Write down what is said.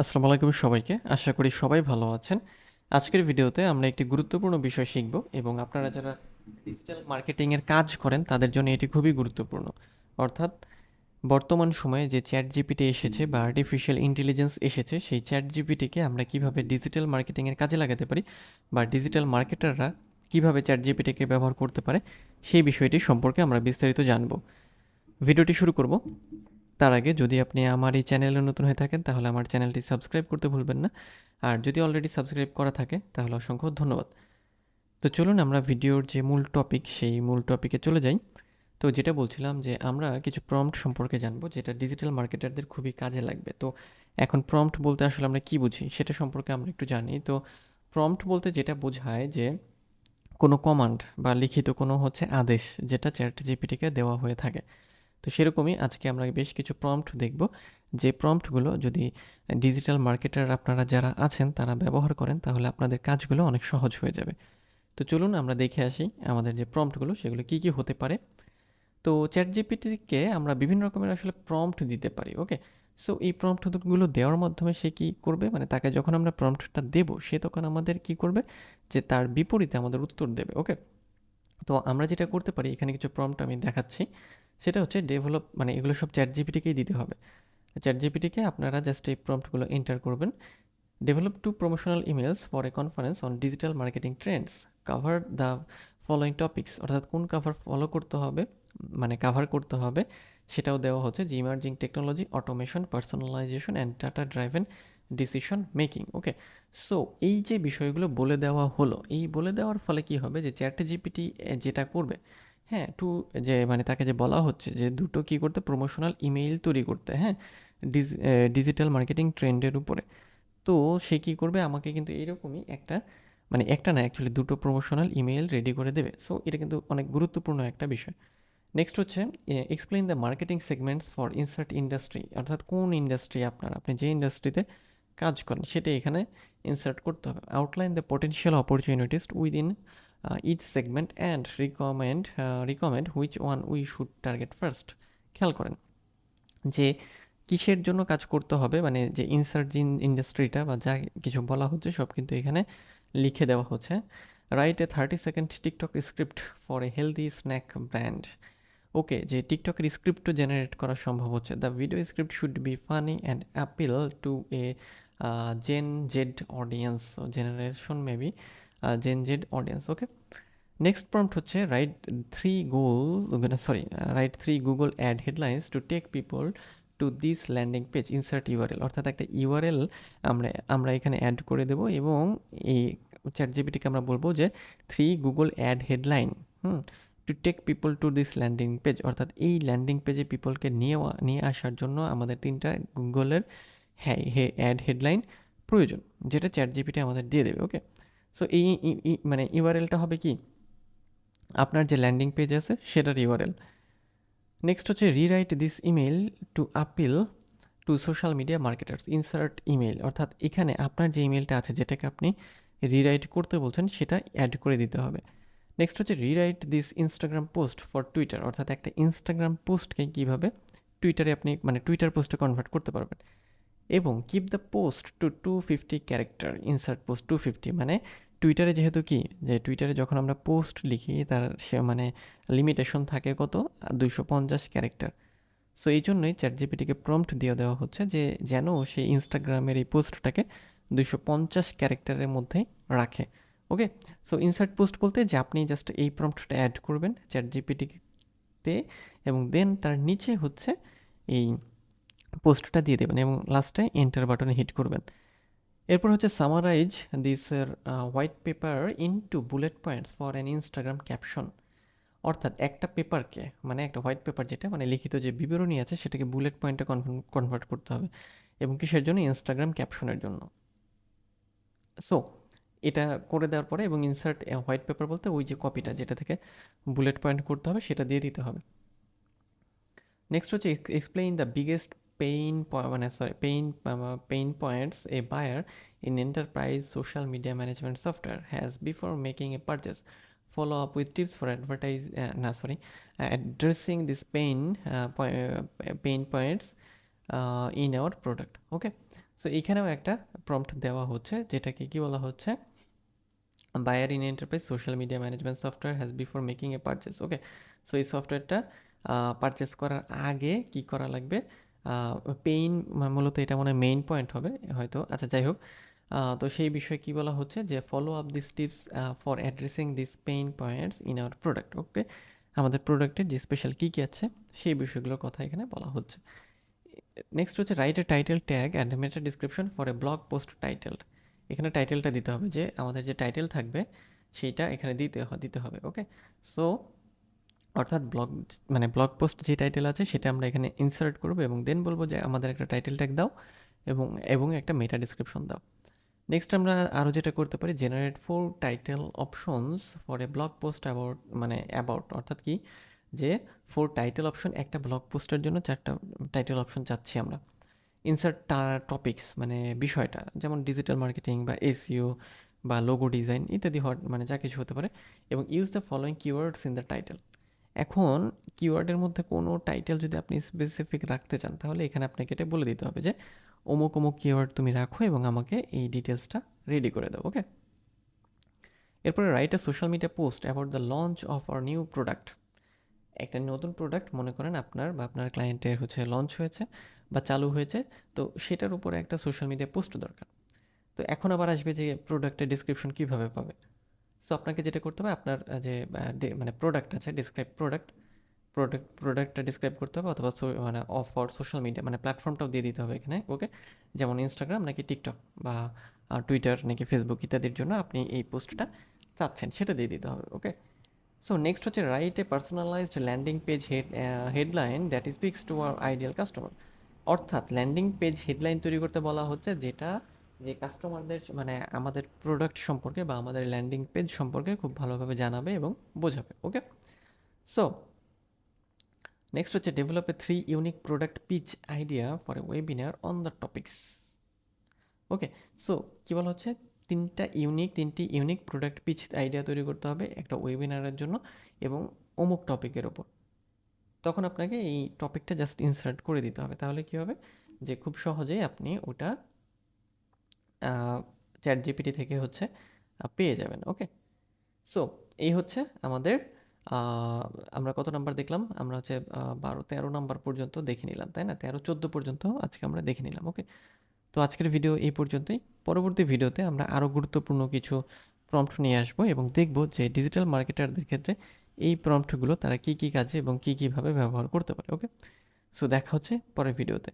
আসসালামু আলাইকুম সবাইকে। আশা করি সবাই ভালো আছেন। আজকের ভিডিওতে আমরা একটি গুরুত্বপূর্ণ বিষয় শিখব এবং আপনারা যারা ডিজিটাল মার্কেটিংয়ের কাজ করেন তাদের জন্য এটি খুবই গুরুত্বপূর্ণ। অর্থাৎ বর্তমান সময়ে যে চ্যাটজিপিটি এসেছে বা আর্টিফিশিয়াল ইন্টেলিজেন্স এসেছে, সেই চ্যাটজিপিটিকে আমরা কিভাবে ডিজিটাল মার্কেটিংয়ের কাজে লাগাতে পারি বা ডিজিটাল মার্কেটাররা কিভাবে চ্যাটজিপিটিকে ব্যবহার করতে পারে, সেই বিষয়টি সম্পর্কে আমরা বিস্তারিত জানব। ভিডিওটি শুরু করব। তার আগে যদি আপনি আমার এই চ্যানেলে নতুন হয়ে থাকেন তাহলে আমার চ্যানেলটি সাবস্ক্রাইব করতে ভুলবেন না। আর যদি অলরেডি সাবস্ক্রাইব করা থাকে তাহলে অসংখ্য ধন্যবাদ। তো চলুন আমরা ভিডিওর যে মূল টপিক সেই মূল টপিকে চলে যাই। তো যেটা বলছিলাম যে আমরা কিছু প্রম্পট সম্পর্কে জানবো যেটা ডিজিটাল মার্কেটারদের খুবই কাজে লাগবে। তো এখন প্রম্পট বলতে আসলে আমরা কি বুঝি সেটা সম্পর্কে আমরা একটু জানি। তো প্রম্পট বলতে যেটা বোঝায় যে কোনো কমান্ড বা লিখিত কোনো আদেশ যেটা চ্যাট জিপিটিকে দেওয়া হয়ে থাকে। তো সেরকমই আজকে আমরা বেশ কিছু প্রম্পট দেখব, যে প্রম্পটগুলো যদি ডিজিটাল মার্কেটার আপনারা যারা আছেন তারা ব্যবহার করেন তাহলে আপনাদের কাজগুলো অনেক সহজ হয়ে যাবে। তো চলুন আমরা দেখে আসি আমাদের যে প্রম্পটগুলো সেগুলো কি কি হতে পারে। তো চ্যাট জিপিটিকে আমরা বিভিন্ন রকমের আসলে প্রম্পট দিতে পারি। ওকে, সো এই প্রম্পটগুলো দেওয়ার মাধ্যমে সে কি করবে, মানে তাকে যখন আমরা প্রম্পটটা দেব সে তখন আমাদের কি করবে, যে তার বিপরীতে আমাদের উত্তর দেবে। ওকে, তো আমরা যেটা করতে পারি, এখানে কিছু প্রম্পট আমি দেখাচ্ছি। সেটা হচ্ছে ডেভেলপ, মানে এগুলো সব চ্যাট জিপিটিকেই দিতে হবে। চ্যাট জিপিটিকে আপনারা জাস্ট এই প্রম্পটগুলো এন্টার করবেন। Develop two promotional emails for a conference on digital marketing trends, cover the following topics, অর্থাৎ কোন কাভার ফলো করতে হবে, মানে কাভার করতে হবে সেটাও দেওয়া হচ্ছে, যে emerging technology, automation, personalisation and data driven decision making. Okay, so এই যে বিষয়গুলো বলে দেওয়া হলো, এই বলে দেওয়ার ফলে কি হবে, যে চ্যাট জিপিটি যেটা করবে, হ্যাঁ, যে মানে তাকে যে বলা হচ্ছে যে দুটো কি করতে, প্রমোশনাল ইমেইল তৈরি করতে, হ্যাঁ, ডিজিটাল মার্কেটিং ট্রেন্ডের উপরে। তো সে কী করবে, আমাকে কিন্তু এইরকমই একটা, মানে একটা না, অ্যাকচুয়ালি দুটো প্রমোশনাল ইমেইল রেডি করে দেবে। সো এটা কিন্তু অনেক গুরুত্বপূর্ণ একটা বিষয়। নেক্সট হচ্ছে explain the marketing segments for insert industry, অর্থাৎ কোন ইন্ডাস্ট্রি আপনি যে ইন্ডাস্ট্রিতে কাজ করেন সেটা এখানে ইনসার্ট করতে হবে। Outline the potential opportunities within each segment and recommend which one we should target first. খেয়াল করেন যে কিসের জন্য কাজ করতে হবে, মানে যে ইনসার্ট ইন্ডাস্ট্রিটা বা যা কিছু বলা হচ্ছে সব কিন্তু এখানে লিখে দেওয়া হচ্ছে। Write a 30 second TikTok script for a healthy snack brand. Okay, যে টিকটকের স্ক্রিপ্টও জেনারেট করা সম্ভব হচ্ছে। The video script should be funny and appeal to a Gen Z audience, generation maybe Gen Z audience. Okay, next prompt হচ্ছে write three Google ad headlines to take people to this landing page, insert URL, অর্থাৎ একটা URL আমরা এখানে add করে দেব এবং এই chat জিপিটিকে আমরা বলবো যে three Google ad headline to take people to this landing page, অর্থাৎ এই ল্যান্ডিং পেজে পিপলকে নিয়ে আসার জন্য আমাদের তিনটা গুগলের অ্যাড হেডলাইন প্রয়োজন, যেটা চ্যাট জিপিটি আমাদের দিয়ে দেবে। ওকে, সো মানে ইউআরএলটা হবে কি, আপনার যে ল্যান্ডিং পেজ আছে সেটার ইউআরএল। নেক্সট হচ্ছে rewrite this email to appeal two social media marketers, insert email, অর্থাৎ এখানে আপনার যে ইমেলটা আছে যেটাকে আপনি রিরাইট করতে বলছেন সেটা অ্যাড করে দিতে হবে। নেক্সট হচ্ছে rewrite this Instagram post for Twitter, অর্থাৎ একটা ইনস্টাগ্রাম পোস্টকে কীভাবে টুইটারে আপনি, মানে টুইটার পোস্টে কনভার্ট করতে পারবেন। এবং keep the post to 250 character, insert post 250, মানে টুইটারে যেহেতু কি, যে টুইটারে যখন আমরা পোস্ট লিখি তার সে মানে লিমিটেশন থাকে কত, 250 ক্যারেক্টার। সো এই জন্যই চ্যাট জিপিটিকে প্রম্পট দিয়ে দেওয়া হচ্ছে যে যেন সে ইনস্টাগ্রামের এই পোস্টটাকে 250 ক্যারেক্টারের মধ্যেই রাখে। ওকে, সো ইনসার্ট পোস্ট বলতে যে আপনি জাস্ট এই প্রম্পটটা অ্যাড করবেন চ্যাট জিপিটিতে এবং দেন তার নিচে হচ্ছে এই পোস্টটা দিয়ে দেবেন এবং লাস্টে এন্টার বাটনে হিট করবেন। এরপর হচ্ছে summarize this white paper into bullet points for an Instagram caption, অর্থাৎ একটা পেপারকে, মানে একটা হোয়াইট পেপার যেটা মানে লিখিত যে বিবরণী আছে সেটাকে বুলেট পয়েন্টে কনভার্ট করতে হবে, এবং কিসের জন্য, ইনস্টাগ্রাম ক্যাপশনের জন্য। সো এটা করে দেওয়ার পরে এবং ইনসার্ট হোয়াইট পেপার বলতে ওই যে কপিটা যেটা থেকে বুলেট পয়েন্ট করতে হবে সেটা দিয়ে দিতে হবে। নেক্সট হচ্ছে explain the biggest pain points a buyer in enterprise social media management software has before making a purchase, follow up with tips for addressing this pain points in our product. Okay, so এইখানেও একটা prompt দেওয়া হচ্ছে, যেটাকে কি বলা হচ্ছে, buyer in enterprise social media management software has before making a purchase. Okay, so এই সফটওয়্যারটা পারচেস করার আগে কি করা লাগবে, পেইন, মূলত এটা মনে হয় মেইন পয়েন্ট হবে হয়তো, আচ্ছা যাই হোক। তো সেই বিষয়ে কি বলা হচ্ছে যে follow up this tips for addressing this pain points in our product. Okay, আমাদের প্রোডাক্টের যে স্পেশাল কী কী আছে সেই বিষয়গুলোর কথা এখানে বলা হচ্ছে। নেক্সট হচ্ছে write A title tag and meta description for a blog post title. এখানে টাইটেলটা দিতে হবে, যে আমাদের যে টাইটেল থাকবে সেইটা এখানে দিতে হবে। ওকে, সো অর্থাৎ ব্লগ পোস্ট যে টাইটেল আছে সেটা আমরা এখানে ইনসার্ট করবো এবং দেন বলবো যে আমাদের একটা টাইটেল ট্যাগ দাও এবং এবং একটা মেটা ডিসক্রিপশন দাও। নেক্সট আমরা আরও যেটা করতে পারি, generate 4 title options for a blog post about, অর্থাৎ কি, যে 4 টাইটেল অপশন, একটা ব্লগ পোস্টের জন্য 4টা টাইটেল অপশন চাচ্ছি আমরা। ইনসার্ট টপিকস, মানে বিষয়টা, যেমন ডিজিটাল মার্কেটিং বা এসইও বা লোগো ডিজাইন ইত্যাদি যা কিছু হতে পারে। এবং use the following keywords in the title. এখন কিওয়ার্ডের মধ্যে কোনো টাইটেল যদি আপনি স্পেসিফিক রাখতে চান, তাহলে এখানে আপনাকে এটা বলে দিতে হবে যে অমুক অমুক কিওয়ার্ড তুমি রাখো এবং আমাকে এই ডিটেলসটা রেডি করে দাও। ওকে, এরপরে write a social media post about the launch of our new product. একটা নতুন প্রোডাক্ট মনে করেন আপনার বা আপনার ক্লায়েন্টের লঞ্চ হয়েছে বা চালু হয়েছে, তো সেটার উপরে একটা সোশ্যাল মিডিয়া পোস্ট দরকার। তো এখন আবার আসবে যে প্রোডাক্টের ডিসক্রিপশন কীভাবে পাবে। সো আপনাকে যেটা করতে হবে, আপনার প্রোডাক্ট আছে, ডিসক্রাইব প্রোডাক্টটা ডিসক্রাইব করতে হবে, অথবা অফ ফর সোশ্যাল মিডিয়া প্ল্যাটফর্মটাও দিয়ে দিতে হবে এখানে। ওকে, যেমন ইনস্টাগ্রাম নাকি টিকটক বা টুইটার নাকি ফেসবুক ইত্যাদির জন্য আপনি এই পোস্টটা চাচ্ছেন, সেটা দিয়ে দিতে হবে। ওকে, সো নেক্সট হচ্ছে write A personalised landing page headline that speaks to our ideal customer. অর্থাৎ ল্যান্ডিং পেজ হেডলাইন তৈরি করতে বলা হচ্ছে, যেটা যে কাস্টমারদের আমাদের প্রোডাক্ট সম্পর্কে বা আমাদের ল্যান্ডিং পেজ সম্পর্কে খুব ভালোভাবে জানাবে এবং বোঝাবে। ওকে, সো নেক্সট হচ্ছে develop a 3 unique product pitch idea for a webinar on the topics. Okay, so কী বলা হচ্ছে, তিনটি ইউনিক প্রোডাক্ট পিচ আইডিয়া তৈরি করতে হবে একটা ওয়েবিনারের জন্য এবং অমুক টপিকের ওপর। তখন আপনাকে এই টপিকটা জাস্ট ইনসার্ট করে দিতে হবে, তাহলে কী হবে যে খুব সহজেই আপনি ওটা চ্যাট জিপিটি থেকে পেয়ে যাবেন। ওকে, সো এই হচ্ছে আমাদের আমরা কত নাম্বার দেখলাম, আমরা 12-13 নাম্বার পর্যন্ত দেখে নিলাম, তাই না? 13-14 পর্যন্ত আজকে আমরা দেখে নিলাম। ওকে, তো আজকের ভিডিও এই পর্যন্তই। পরবর্তী ভিডিওতে আমরা আরও গুরুত্বপূর্ণ কিছু প্রম্পট নিয়ে আসবো এবং দেখব যে ডিজিটাল মার্কেটারদের ক্ষেত্রে এই প্রম্পটগুলো তারা কী কী কাজে এবং কী কীভাবে ব্যবহার করতে পারে। ওকে, সো দেখা হচ্ছে পরের ভিডিওতে।